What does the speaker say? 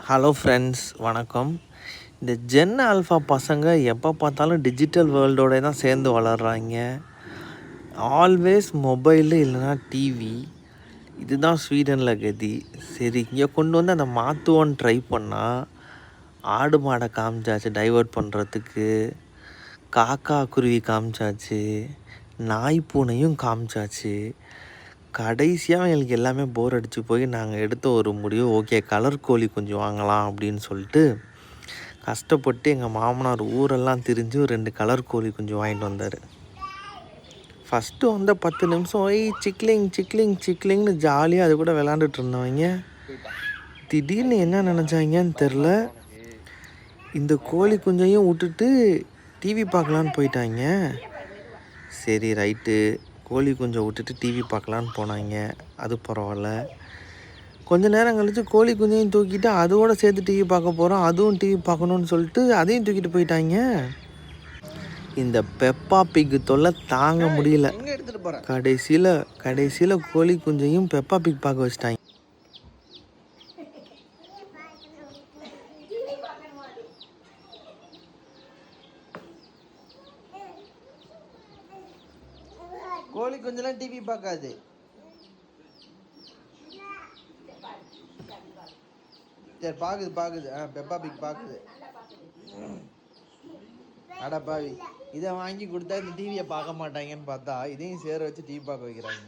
Hello friends, வணக்கம். இந்த gen alpha பசங்க எப்போ பார்த்தாலும் டிஜிட்டல் வேர்ல்டோட தான் சேர்ந்து வளர்கிறாங்க. ஆல்வேஸ் மொபைலு இல்லைனா டிவி. இதுதான் ஸ்வீடனில் கதி. சரி, இங்கே கொண்டு வந்து அதை மாற்றுவோன்னு ட்ரை பண்ணால் ஆடு மாடை காமிச்சாச்சு டைவர்ட் பண்ணுறதுக்கு, காக்கா குருவி காமிச்சாச்சு, நாய் பூனையும் காமிச்சாச்சு. கடைசியாக எங்களுக்கு எல்லாமே போர் அடித்து போய் நாங்கள் எடுத்த ஒரு முடிவு, ஓகே கலர் கோழி குஞ்சு வாங்கலாம் அப்படின்னு சொல்லிட்டு கஷ்டப்பட்டு எங்கள் மாமனார் ஊரெல்லாம் திரிஞ்சு ஒரு 2 கலர் கோழி குஞ்சு வாங்கிட்டு வந்தார். ஃபஸ்ட்டு வந்த 10 நிமிஷம் சிக்லிங் சிக்லிங் சிக்லிங்னு ஜாலியாக அது கூட விளாண்டுட்டு இருந்தவங்க திடீர்னு என்ன நினச்சாங்கன்னு தெரில, இந்த கோழி குஞ்சையும் விட்டுட்டு டிவி பார்க்கலான்னு போயிட்டாங்க. சரி ரைட்டு, கோழி குஞ்சை விட்டுட்டு டிவி பார்க்கலான்னு போனாங்க. அது பரவாயில்ல. கொஞ்ச நேரம் கழித்து கோழி குஞ்சையும் தூக்கிட்டு அதோடு சேர்த்து டிவி பார்க்க போகிறோம், அதுவும் டிவி பார்க்கணுன்னு சொல்லிட்டு அதையும் தூக்கிட்டு போயிட்டாங்க. இந்த பெப்பா பிக் தொல்லை தாங்க முடியல. கடைசியில் கோழி குஞ்சையும் பெப்பா பிக் பார்க்க வச்சிட்டாங்க. கோழி குஞ்செல்லாம் டிவி பார்க்காது. சரி பார்க்குது பெப்பா பிக் பார்க்குது. அட பாவி, இதை வாங்கி கொடுத்தா இந்த டிவியை பார்க்க மாட்டாங்கன்னு பார்த்தா இதையும் சேர வச்சு டிவி பார்க்க வைக்கிறாங்க.